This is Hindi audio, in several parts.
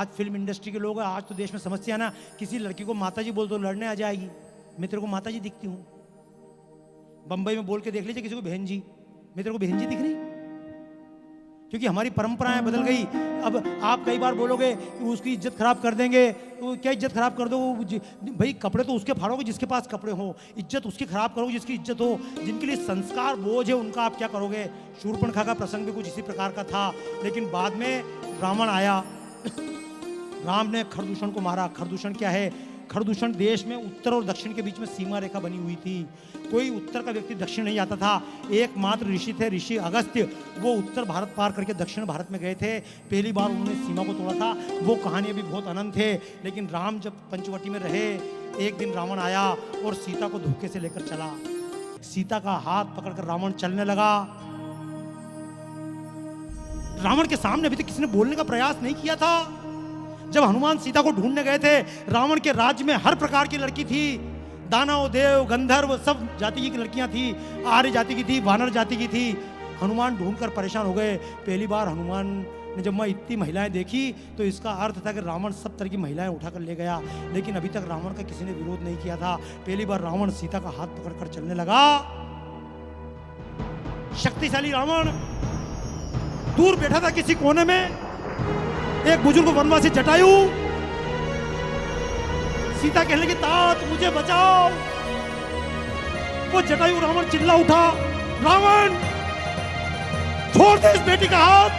आज फिल्म इंडस्ट्री के लोग हैं, आज तो देश में समस्या ना, किसी लड़की को माताजी बोल दो लड़ने आ जाएगी, मैं तेरे को माताजी दिखती हूँ। बंबई में बोल के देख लीजिए किसी को बहन जी, मैं तेरे को बहन जी दिख रही, क्योंकि हमारी परंपराएं बदल गई। अब आप कई बार बोलोगे कि उसकी इज्जत खराब कर देंगे, तो क्या इज्जत खराब कर दो? भाई कपड़े तो उसके फाड़ोगे जिसके पास कपड़े हो, इज्जत उसकी खराब करोगे जिसकी इज्जत हो। जिनके लिए संस्कार बोझ है उनका आप क्या करोगे? शूर्पणखा का प्रसंग भी कुछ इसी प्रकार का था, लेकिन बाद में रावण आया, राम ने खरदूषण को मारा। खरदूषण क्या है? खरदूषण देश में उत्तर और दक्षिण के बीच में सीमा रेखा बनी हुई थी। कोई उत्तर का व्यक्ति दक्षिण नहीं आता था। एकमात्र ऋषि थे, ऋषि अगस्त्य, वो उत्तर भारत पार करके दक्षिण भारत में गए थे। पहली बार उन्होंने सीमा को तोड़ा था। वो कहानी अभी बहुत अनंत है, लेकिन राम जब पंचवटी में रहे, एक दिन रावण आया और सीता को धोखे से लेकर चला। सीता का हाथ पकड़कर रावण चलने लगा। रावण के सामने अभी तक किसी ने बोलने का प्रयास नहीं किया था। जब हनुमान सीता को ढूंढने गए थे, रावण के राज्य में हर प्रकार की लड़की थी, दानव, देव, गंधर्व, सब जाति की लड़कियां थी, आर्य जाति की थी, वानर जाति की थी। हनुमान ढूंढकर परेशान हो गए। पहली बार हनुमान ने जब मैं इतनी महिलाएं देखी तो इसका अर्थ था कि रावण सब तरह की महिलाएं उठाकर ले गया, लेकिन अभी तक रावण का किसी ने विरोध नहीं किया था। पहली बार रावण सीता का हाथ पकड़कर चलने लगा। शक्तिशाली रावण दूर बैठा था किसी कोने में, एक बुजुर्ग वनवासी जटायु, सीता कहने लगी तात मुझे बचाओ। वो जटायु रावण चिल्ला उठा, रावण छोड़ दे इस बेटी का हाथ।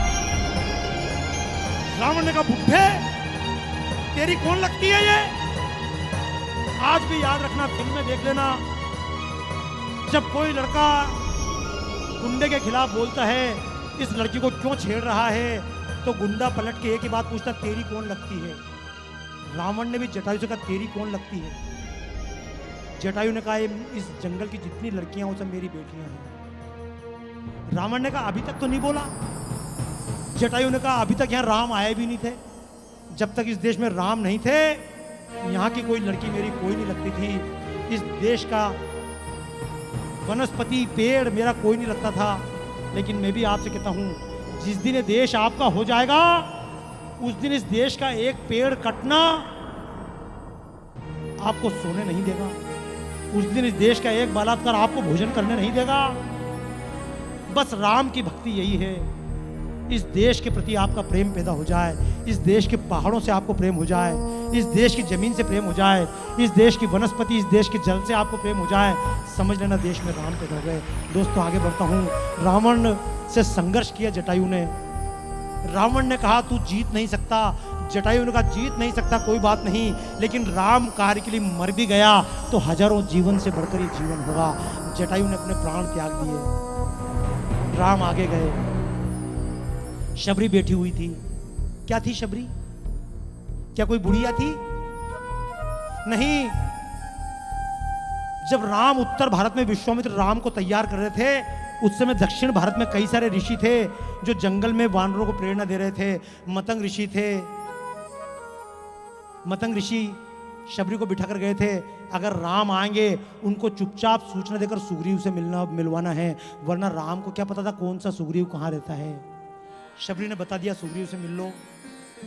रावण ने कहा बुड्ढे तेरी कौन लगती है ये? आज भी याद रखना, फिल्में देख लेना, जब कोई लड़का गुंडे के खिलाफ बोलता है इस लड़की को क्यों छेड़ रहा है, तो गुंडा पलट के एक ही बात पूछता, तेरी कौन लगती है? रावण ने भी जटायु से कहा तेरी कौन लगती है? जटायु ने कहा इस जंगल की जितनी लड़कियां वो सब मेरी बेटियां हैं। रावण ने कहा अभी तक तो नहीं बोला। जटायु ने कहा अभी तक यहां राम आए भी नहीं थे। जब तक इस देश में राम नहीं थे, यहां की कोई लड़की मेरी कोई नहीं लगती थी। इस देश का वनस्पति पेड़ मेरा कोई नहीं लगता था। लेकिन मैं भी आपसे कहता हूं, जिस दिन ये देश आपका हो जाएगा, उस दिन इस देश का एक पेड़ कटना आपको सोने नहीं देगा। उस दिन इस देश का एक बलात्कार आपको भोजन करने नहीं देगा। बस राम की भक्ति यही है, इस देश के प्रति आपका प्रेम पैदा हो जाए, इस देश के पहाड़ों से आपको प्रेम हो जाए, इस देश की जमीन से प्रेम हो जाए, इस देश की वनस्पति, इस देश के जल से आपको प्रेम हो जाए, समझ लेना देश में राम पैदा हो गए। दोस्तों आगे बढ़ता हूँ। रावण से संघर्ष किया जटायु ने। रावण ने कहा तू जीत नहीं सकता। जटायु ने कहा जीत नहीं सकता कोई बात नहीं, लेकिन राम कार्य के लिए मर भी गया तो हजारों जीवन से बढ़कर ये जीवन होगा। जटायु ने अपने प्राण त्याग दिए। राम आगे गए। शबरी बैठी हुई थी। क्या थी शबरी? क्या कोई बुढ़िया थी? नहीं। जब राम उत्तर भारत में विश्वामित्र राम को तैयार कर रहे थे, उस समय दक्षिण भारत में कई सारे ऋषि थे जो जंगल में वानरों को प्रेरणा दे रहे थे। मतंग ऋषि थे। मतंग ऋषि शबरी को बिठा कर गए थे, अगर राम आएंगे उनको चुपचाप सूचना देकर सुग्रीव से मिलवाना है, वरना राम को क्या पता था कौन सा सुग्रीव कहाँ रहता है। शबरी ने बता दिया सुग्रीव से मिल लो।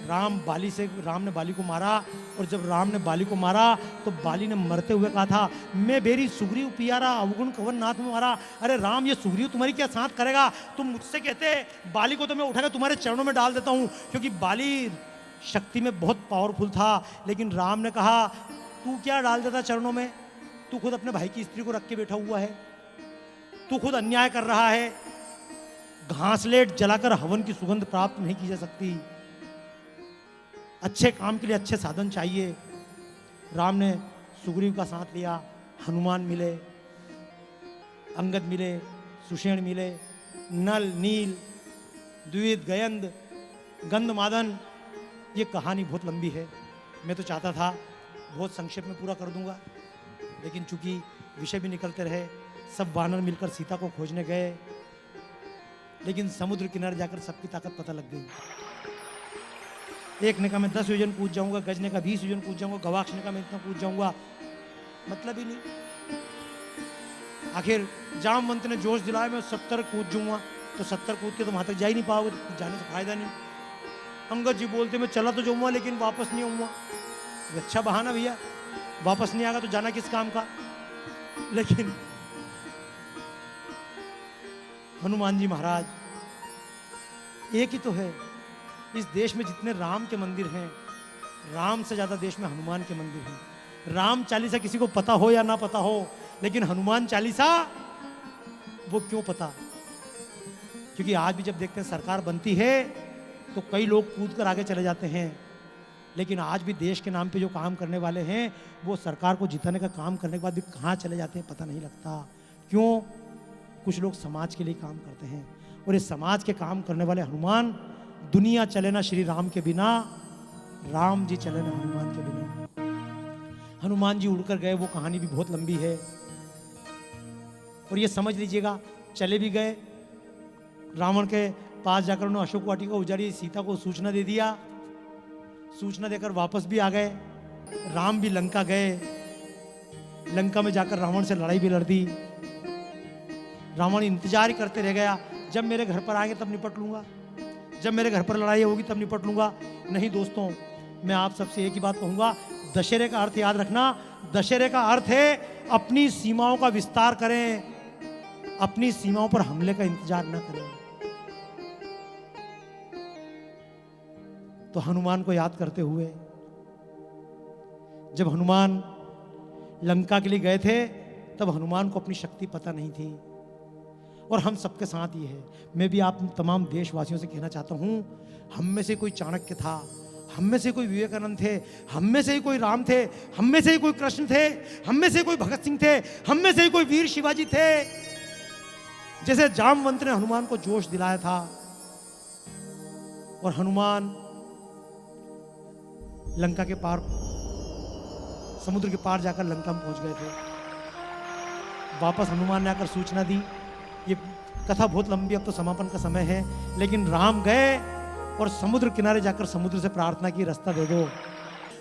राम ने बाली को मारा, और जब राम ने बाली को मारा तो बाली ने मरते हुए कहा था, मैं बेरी सुग्रीव पियारा अवगुण कवन नाथ में मारा। अरे राम, ये सुग्रीव तुम्हारी क्या साथ करेगा? तुम मुझसे कहते बाली को तो मैं उठाकर तुम्हारे चरणों में डाल देता हूं, क्योंकि बाली शक्ति में बहुत पावरफुल था। लेकिन राम ने कहा तू क्या डाल देता चरणों में? तू खुद अपने भाई की स्त्री को रख के बैठा हुआ है, तू खुद अन्याय कर रहा है। घासलेट जलाकर हवन की सुगंध प्राप्त नहीं की जा सकती। अच्छे काम के लिए अच्छे साधन चाहिए। राम ने सुग्रीव का साथ लिया। हनुमान मिले, अंगद मिले, सुषेण मिले, नल, नील, द्विविद, गयंद, गंधमादन। ये कहानी बहुत लंबी है, मैं तो चाहता था बहुत संक्षेप में पूरा कर दूंगा, लेकिन चूंकि विषय भी निकलते रहे। सब वानर मिलकर सीता को खोजने गए, लेकिन समुद्र किनारे जाकर सबकी ताकत पता लग गई। एक ने कहा मैं 10 योजन कूद जाऊंगा, गज ने कहा 20 योजन कूद जाऊंगा, गवाक्ष ने कहा मैं इतना कूद जाऊंगा, मतलब ही नहीं। आखिर जामवंत ने जोश दिलाया मैं 70 कूद जाऊंगा, तो 70 कूद के तो वहां तक जा ही नहीं पाओगे, तो जाने से फायदा नहीं। अंगद जी बोलते मैं चला तो जाऊंगा लेकिन वापस नहीं आऊंगा। अच्छा बहाना भैया, वापस नहीं आएगा तो जाना किस काम का। लेकिन हनुमान जी महाराज एक ही तो है। इस देश में जितने राम के मंदिर हैं, राम से ज्यादा देश में हनुमान के मंदिर हैं। राम चालीसा किसी को पता हो या ना पता हो, लेकिन हनुमान चालीसा वो क्यों पता? क्योंकि आज भी जब देखते हैं सरकार बनती है तो कई लोग कूद कर आगे चले जाते हैं, लेकिन आज भी देश के नाम पे जो काम करने वाले हैं वो सरकार को जिताने का काम करने के बाद भी कहाँ चले जाते हैं पता नहीं लगता। क्यों? कुछ लोग समाज के लिए काम करते हैं, और इस समाज के काम करने वाले हनुमान, दुनिया चले ना श्री राम के बिना, राम जी चले ना हनुमान के बिना। हनुमान जी उड़कर गए, वो कहानी भी बहुत लंबी है, और ये समझ लीजिएगा चले भी गए, रावण के पास जाकर उन्होंने अशोक वाटिका उजाड़ी, सीता को सूचना दे दिया, सूचना देकर वापस भी आ गए। राम भी लंका गए, लंका में जाकर रावण से लड़ाई भी लड़ दी। रावण इंतजार ही करते रह गया, जब मेरे घर पर आएंगे तब निपट लूंगा, जब मेरे घर पर लड़ाई होगी तब निपट लूंगा। नहीं दोस्तों, मैं आप सबसे एक ही बात कहूंगा, दशहरे का अर्थ याद रखना। दशहरे का अर्थ है अपनी सीमाओं का विस्तार करें, अपनी सीमाओं पर हमले का इंतजार न करें। तो हनुमान को याद करते हुए, जब हनुमान लंका के लिए गए थे तब हनुमान को अपनी शक्ति पता नहीं थी, और हम सबके साथ ये है। मैं भी आप तमाम देशवासियों से कहना चाहता हूं, हम में से कोई चाणक्य था, हम में से कोई विवेकानंद थे, हम में से ही कोई राम थे, हम में से ही कोई कृष्ण थे, हम में से कोई भगत सिंह थे, हम में से ही कोई वीर शिवाजी थे। जैसे जामवंत ने हनुमान को जोश दिलाया था, और हनुमान लंका के पार, समुद्र के पार जाकर लंका में पहुंच गए थे। वापस हनुमान ने आकर सूचना दी। ये कथा बहुत लंबी, अब तो समापन का समय है, लेकिन राम गए और समुद्र किनारे जाकर समुद्र से प्रार्थना की, रास्ता दे दो।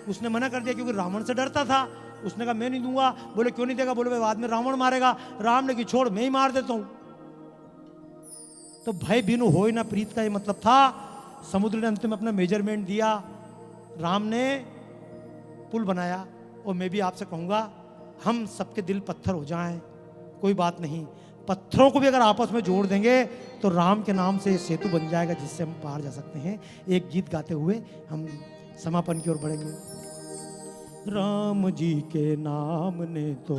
उसने मना कर दिया क्योंकि रावण से डरता था। उसने कहा मैं नहीं दूंगा। बोले क्यों नहीं देगा? बोले भाई बाद में रावण मारेगा। राम ने कि छोड़, मैं ही मार देता हूं। तो भय बिनु होय ना प्रीत का ये मतलब था। समुद्र ने अंत में अपना मेजरमेंट दिया, राम ने पुल बनाया। और मैं भी आपसे कहूंगा, हम सबके दिल पत्थर हो जाएं, कोई बात नहीं, पत्थरों को भी अगर आपस में जोड़ देंगे तो राम के नाम से सेतु बन जाएगा, जिससे हम पार जा सकते हैं। एक गीत गाते हुए हम समापन की ओर बढ़ेंगे। राम जी के नाम ने तो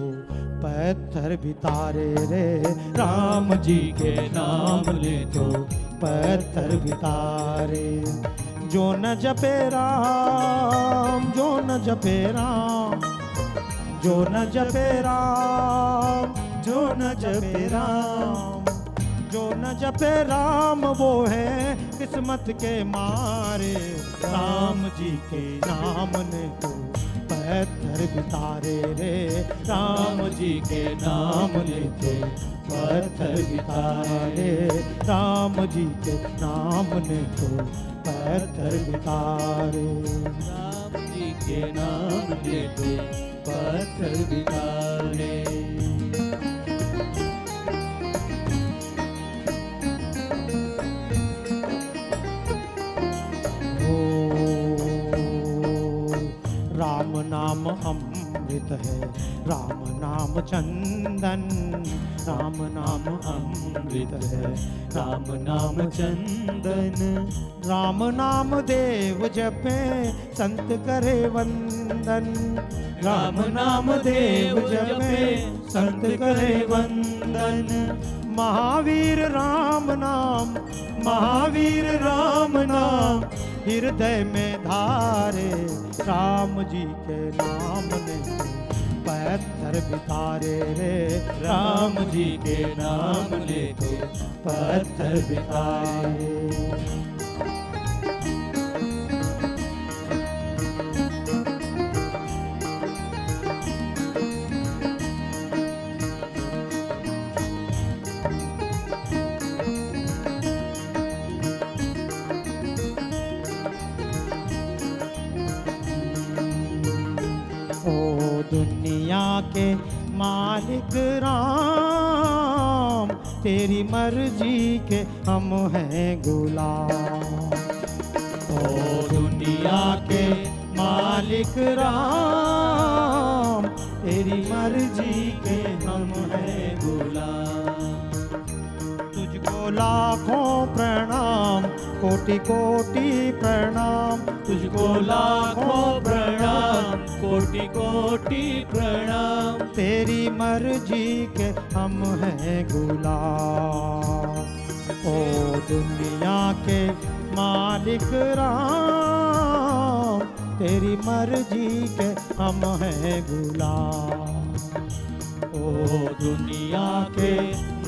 पत्थर भी तारे रे, राम जी के नाम ने तो पत्थर भी तारे। जो न जपे राम, जो न जपे राम, जो न जपे राम, जो न जपे राम, जो न जपे राम वो है किस्मत के मारे। राम जी के नाम ने तो पत्थर भी तारे रे, राम जी के नाम ने तो पत्थर भी तारे। राम जी के नाम ने तो पत्थर भी तारे, राम जी के नाम ने तो पत्थर भी तारे। राम नाम अमृत है, राम नाम चंदन, राम नाम अमृत है, राम नाम चंदन। राम नाम देव जपे संत करे वंदन, राम नाम देव जपे संत करे वंदन। महावीर राम नाम, महावीर राम नाम हृदय में धारे। राम जी के नाम ने पत्थर भी तारे रे, राम जी के नाम ने तो पत्थर भी तारे। दुनिया के मालिक राम, तेरी मर्जी के हम हैं गुलाम। ओ दुनिया के मालिक राम, तेरी मर्जी के हम हैं गुलाम। तुझको लाखों प्रणाम, कोटि कोटि प्रणाम, तुझको लाखों प्रणाम, कोटि कोटि प्रणाम। तेरी मर्जी के हम हैं गुलाम। ओ दुनिया के मालिक राम, तेरी मर्जी के हम हैं गुलाम। ओ दुनिया के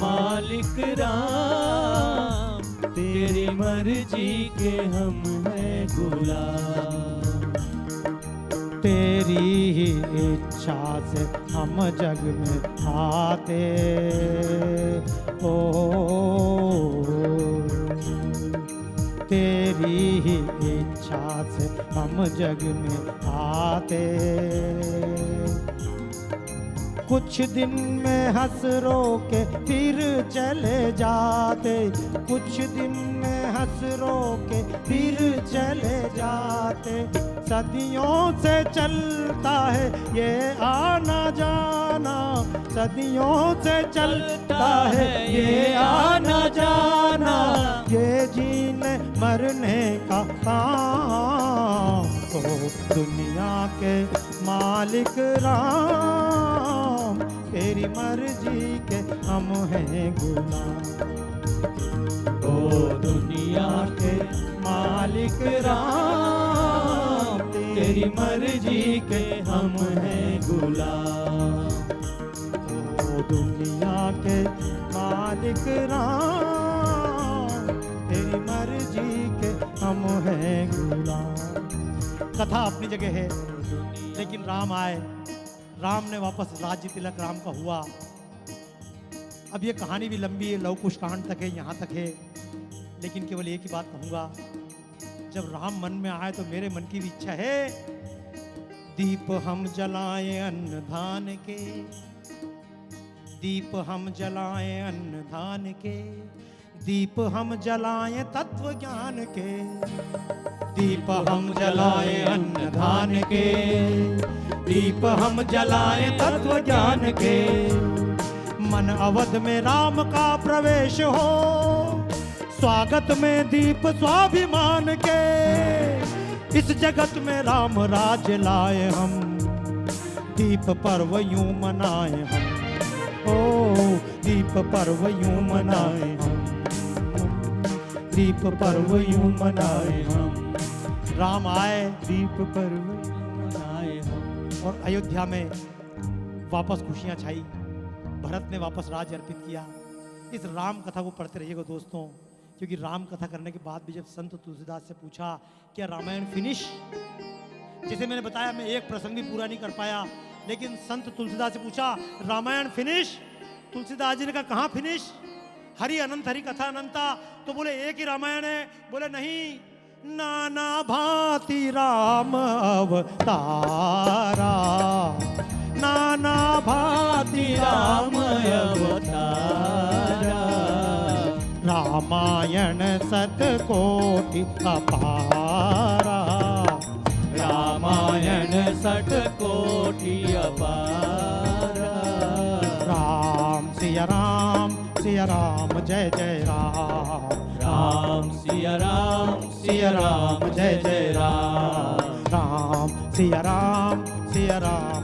मालिक राम, तेरी मर्जी के हम हैं गुलाम। तेरी ही इच्छा से हम जग में आते, ओ तेरी ही इच्छा से हम जग में आते। कुछ दिन में हंस रो के फिर चले जाते, कुछ दिन में हंस रो के फिर चले जाते। सदियों से चलता है ये आना जाना, सदियों से चलता है ये आना जाना, ये जीने मरने का काम। ओ दुनिया के मालिक राम, तेरी मर्जी के हम हैं गुलाम। ओ दुनिया के मालिक राम, तेरी मर्जी के हम हैं गुलाम। ओ दुनिया के मालिक राम, तेरी मर्जी के हम हैं गुलाम। कथा अपनी जगह है, लेकिन राम आए, राम ने वापस राज्य तिलक राम का हुआ। अब ये कहानी भी लंबी है, लव कुश कांड तक है, यहाँ तक है, लेकिन केवल एक ही बात कहूँगा, जब राम मन में आए तो मेरे मन की भी इच्छा है, दीप हम जलाएं अन्न धान के, दीप हम जलाएं अन्न धान के, दीप हम जलाएं तत्व ज्ञान के, दीप हम जलाएं अन्न धान के, दीप हम जलाएं तत्व ज्ञान के। मन अवध में राम का प्रवेश हो, स्वागत में दीप स्वाभिमान के। इस जगत में राम राज लाए हम, दीप पर्व यूं मनाए हम, ओ दीप पर्व यूं मनाए हम, दीप पर्व यूं मनाए हम। राम आए, दीप पर्व मनाए हम। और अयोध्या में वापस खुशियां छाई, भरत ने वापस राज्य अर्पित किया। इस राम कथा को पढ़ते रहिएगा दोस्तों, क्योंकि राम कथा करने के बाद भी जब संत तुलसीदास से पूछा क्या रामायण फिनिश, जैसे मैंने बताया मैं एक प्रसंग भी पूरा नहीं कर पाया, लेकिन संत तुलसीदास से पूछा रामायण फिनिश, तुलसीदास जी ने कहा कहाँ फिनिश, हरि अनंत हरि कथा अनंता, तो बोले एक ही रामायण है, बोले नहीं, नाना भांति राम अवतारा, नाना भांति राम अवतारा, रामायण सतकोटि अपारा, रामायण सतकोटि अपारा। राम सिया राम जय जय राम, राम सिया राम जय जय राम, राम सिया राम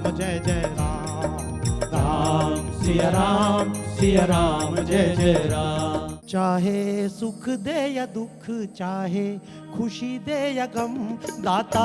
जय जय राम, राम सिया राम जय जय राम। चाहे सुख दे या दुख, चाहे खुशी दे या गम, दाता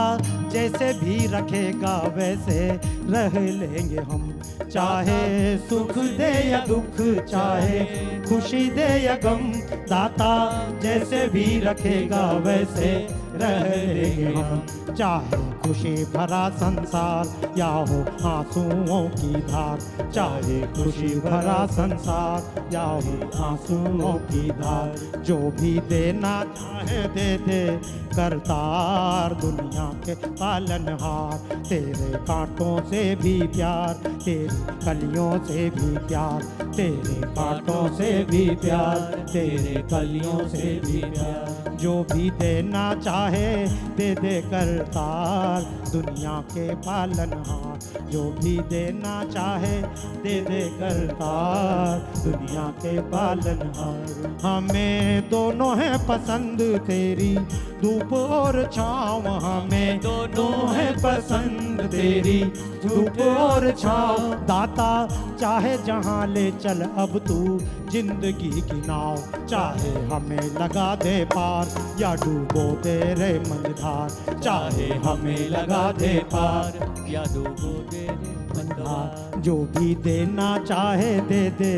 जैसे भी रखेगा वैसे रह लेंगे हम। चाहे सुख दे या दुख, चाहे खुशी दे या गम, दाता जैसे भी रखेगा वैसे रह लेंगे हम। चाहे खुशी भरा संसार या हो आंसुओं की धार, चाहे खुशी भरा संसार या हो आंसुओं की धार, जो भी देना चाहे दे दे, करतार, दुनिया के पालनहार। तेरे कांटों से भी प्यार, तेरी कलियों से भी प्यार, तेरे कांटों से भी प्यार, तेरे कलियों से भी प्यार। जो भी देना चाहे दे दे करतार, दुनिया के पालनहार। जो भी देना चाहे दे दे करतार, दुनिया के पालनहार। हमें दोनों है पसंद तेरी धूप और छाँव, हमें दोनों है पसंद तेरी धूप और छाँव। दाता चाहे जहाँ ले चल अब तू जिंदगी की नाव, चाहे हमें लगा दे पार या डूबो दे रे मझधार, चाहे हमें लगा दे पार या डूबो दे रे मझधार। जो भी देना चाहे दे दे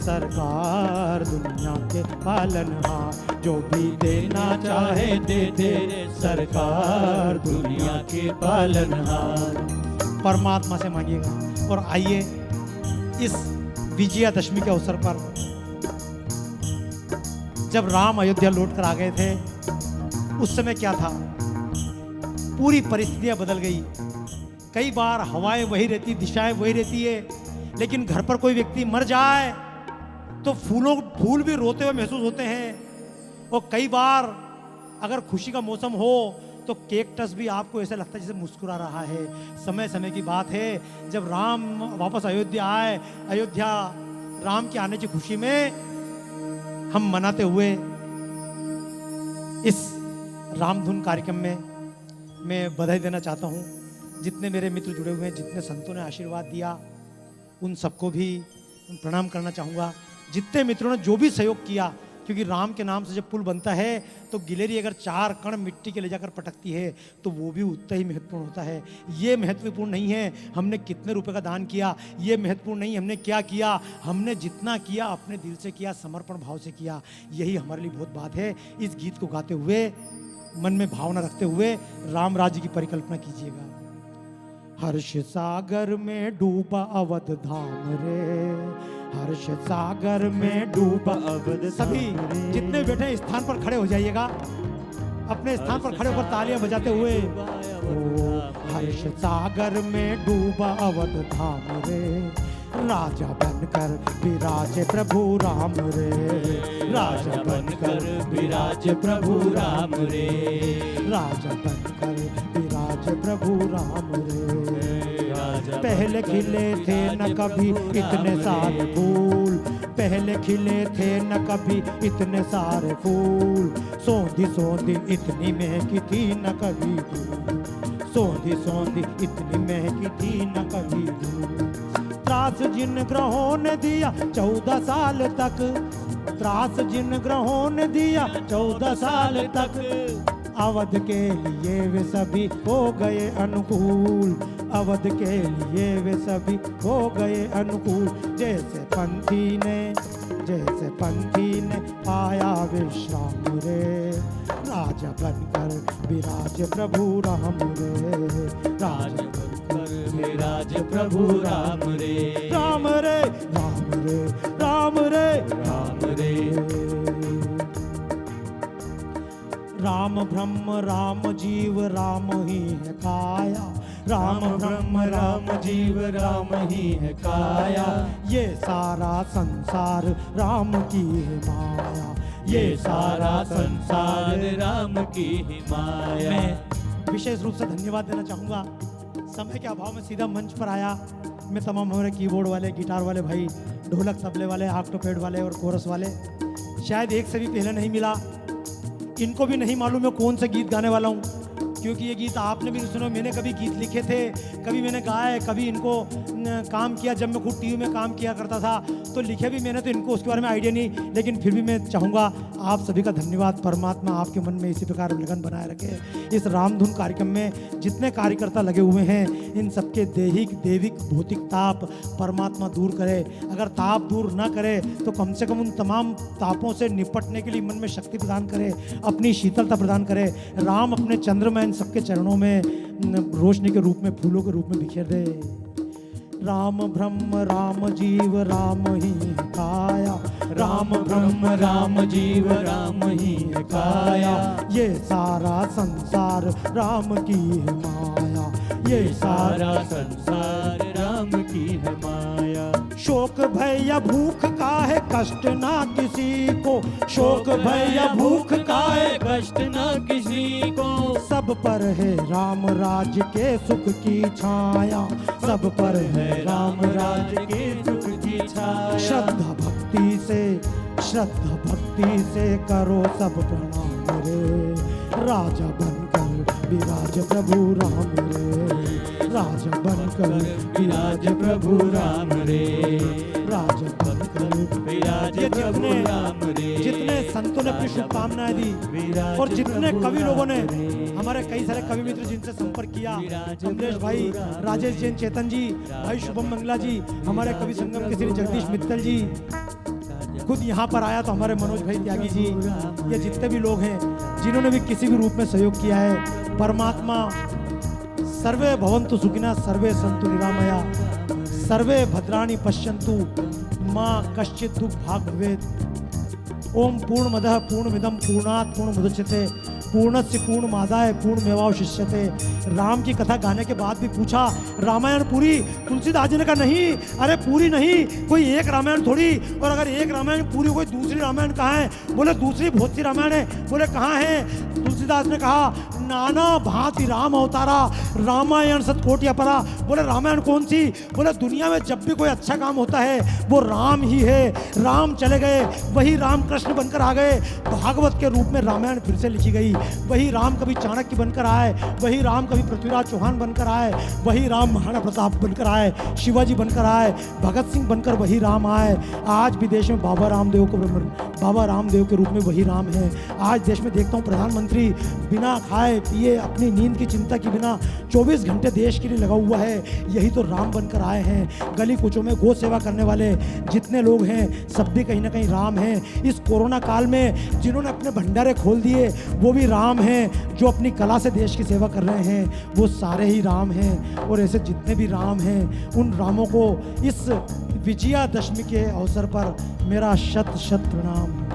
सरकार, दुनिया के पालनहार। जो भी देना चाहे दे दे सरकार, दुनिया के पालनहार। परमात्मा से मांगिएगा। और आइए इस विजयादशमी के अवसर पर, जब राम अयोध्या लौट कर आ गए थे, उस समय क्या था, पूरी परिस्थितियां बदल गई। कई बार हवाएं वही रहती, दिशाएं वही रहती है, लेकिन घर पर कोई व्यक्ति मर जाए तो फूल भी रोते हुए महसूस होते हैं। और कई बार अगर खुशी का मौसम हो तो केकटस भी आपको ऐसा लगता है जैसे मुस्कुरा रहा है। समय समय की बात है, जब राम वापस अयोध्या आए, अयोध्या राम के आने की खुशी में हम मनाते हुए इस रामधुन कार्यक्रम में मैं बधाई देना चाहता हूँ। जितने मेरे मित्र जुड़े हुए हैं, जितने संतों ने आशीर्वाद दिया, उन सबको भी प्रणाम करना चाहूँगा। जितने मित्रों ने जो भी सहयोग किया, क्योंकि राम के नाम से जब पुल बनता है तो गिलेरी अगर 4 कण मिट्टी के ले जाकर पटकती है तो वो भी उतना ही महत्वपूर्ण होता है। ये महत्वपूर्ण नहीं है हमने कितने रुपए का दान किया, ये महत्वपूर्ण नहीं हमने क्या किया, हमने जितना किया अपने दिल से किया, समर्पण भाव से किया। यही हमारे लिए बहुत बात है। इस गीत को गाते हुए, मन में भावना रखते हुए राम राज्य की परिकल्पना कीजिएगा। हर्ष सागर में डूबा अवध धाम रे, हर्ष सागर में डूबा अवध। सभी जितने बैठे स्थान पर खड़े हो जाइएगा, अपने स्थान पर खड़े होकर तालियां बजाते हुए। ओ हर्ष सागर में डूबा अवध धाम रे, राजा बनकर विराजे प्रभु राम रे, राजा बनकर विराजे प्रभु राम रे, राजा बनकर विराजे प्रभु राम रे। पहले खिले थे न कभी इतने सारे फूल, पहले खिले थे न कभी इतने सारे फूल, सौंधी सौंधी इतनी महकी थी न कभी धूल, सौंधी सौंधी इतनी महकी थी न कभी धूल। त्रास जिन ग्रहों ने दिया 14 साल तक, त्रास जिन ग्रहों ने दिया 14 साल तक, अवध के लिए वे सभी हो गए अनुकूल, अवध के लिए वे सभी हो गए अनुकूल। जैसे पंथी ने पाया विश्राम रे, राजा बनकर विराज प्रभु राम रे, राजा बनकर विराज प्रभु राम रे, राम रे राम रे राम रे राम रे। राम ब्रह्म राम जीव राम ही है काया, राम ब्रह्म राम जीव राम ही है काया, ये सारा संसार राम की है माया, ये सारा संसार राम की ही माया। मैं विशेष रूप से धन्यवाद देना चाहूँगा। समय के अभाव में सीधा मंच पर आया। मैं तमाम हमारे कीबोर्ड वाले, गिटार वाले भाई, ढोलक तबले वाले, ऑक्टोपैड वाले और कोरस वाले, शायद एक से भी पहले नहीं मिला। इनको भी नहीं मालूम मैं कौन सा गीत गाने वाला हूँ, क्योंकि ये गीत आपने भी सुना। मैंने कभी गीत लिखे थे, कभी मैंने गाए, कभी इनको काम किया। जब मैं खुद टीवी में काम किया करता था तो लिखे भी मैंने, तो इनको उसके बारे में आइडिया नहीं। लेकिन फिर भी मैं चाहूँगा आप सभी का धन्यवाद। परमात्मा आपके मन में इसी प्रकार लगन बनाए रखे। इस रामधुन कार्यक्रम में जितने कार्यकर्ता लगे हुए हैं, इन सबके दैविक भौतिक ताप परमात्मा दूर करे। अगर ताप दूर ना करे तो कम से कम उन तमाम तापों से निपटने के लिए मन में शक्ति प्रदान करे, अपनी शीतलता प्रदान करे। राम अपने चंद्रमा इन सबके चरणों में रोशनी के रूप में, फूलों के रूप में बिखेर दे। राम ब्रह्म राम जीव राम ही काया, राम ब्रह्म राम जीव राम ही है काया। ये सारा संसार राम की है माया, ये सारा संसार राम की है माया। शोक भय या भूख का है कष्ट ना किसी को, शोक भय या भूख का है कष्ट न किसी को। सब पर है राम राज्य के सुख की छाया, सब पर है राम राज्य के सुख की छाया। श्रद्धा भक्ति से, श्रद्धा भक्ति से करो सब प्रणाम रे, राजा बनकर विराज प्रभु राम रे, राजा बनकर विराज प्रभु राम रे, राजा बनकर विराज प्रभु राम रे। जितने संतों ने अपनी शुभकामनाएं दी और जितने कवि लोगों ने, हमारे कई सारे कवि मित्र जिनसे संपर्क किया, अमरेश भाई, राजेश जैन चेतन जी, भाई शुभम मंगला जी, हमारे कवि संगम के श्री जगदीश मित्तल जी, खुद यहाँ पर आया तो हमारे मनोज भाई त्यागी जी, ये जितने भी लोग हैं जिन्होंने भी किसी भी रूप में सहयोग किया है, परमात्मा सर्वे भवन्तु सुखिनः सर्वे सन्तु निरामया सर्वे भद्राणि पश्यन्तु मां कश्चित् दुःख भाग भवेत्। ओम पूर्णमदः पूर्णमिदं पूर्णात् पूर्णमुदच्यते पूर्णस्य पूर्णमादाय पूर्णमेवावशिष्यते। राम की कथा गाने के बाद भी पूछा रामायण पूरी? तुलसीदास जी ने कहा नहीं, अरे पूरी नहीं, कोई एक रामायण थोड़ी, और अगर एक रामायण पूरी कोई दूसरी रामायण कहाँ है? बोले दूसरी बहुत सी रामायण है। बोले कहाँ है? तुलसीदास ने कहा नाना भांति राम अवतारा रामायण सतकोटि अपरा। बोले रामायण कौन सी? बोले दुनिया में जब भी कोई अच्छा काम होता है वो राम ही है। राम चले गए, वही राम कृष्ण बनकर आ गए, भागवत के रूप में रामायण फिर से लिखी गई। वही राम कभी चाणक्य बनकर आए, वही राम कभी पृथ्वीराज चौहान बनकर आए, वही राम महाराणा प्रताप बनकर आए, शिवाजी बनकर आए, भगत सिंह बनकर वही राम आए। आज भी देश में बाबा रामदेव के रूप में वही राम है। आज देश में देखता हूँ प्रधानमंत्री बिना खाए पिए अपनी नींद की चिंता के बिना 24 घंटे देश के लिए लगा हुआ है। यही तो राम बनकर आए हैं। गली कूचों में गौ सेवा करने वाले जितने लोग हैं सब भी कहीं ना कहीं राम हैं। इस कोरोना काल में जिन्होंने अपने भंडारे खोल दिए वो भी राम हैं। जो अपनी कला से देश की सेवा कर रहे हैं वो सारे ही राम हैं। और ऐसे जितने भी राम हैं उन रामों को इस विजयादशमी के अवसर पर मेरा शत शत प्रणाम।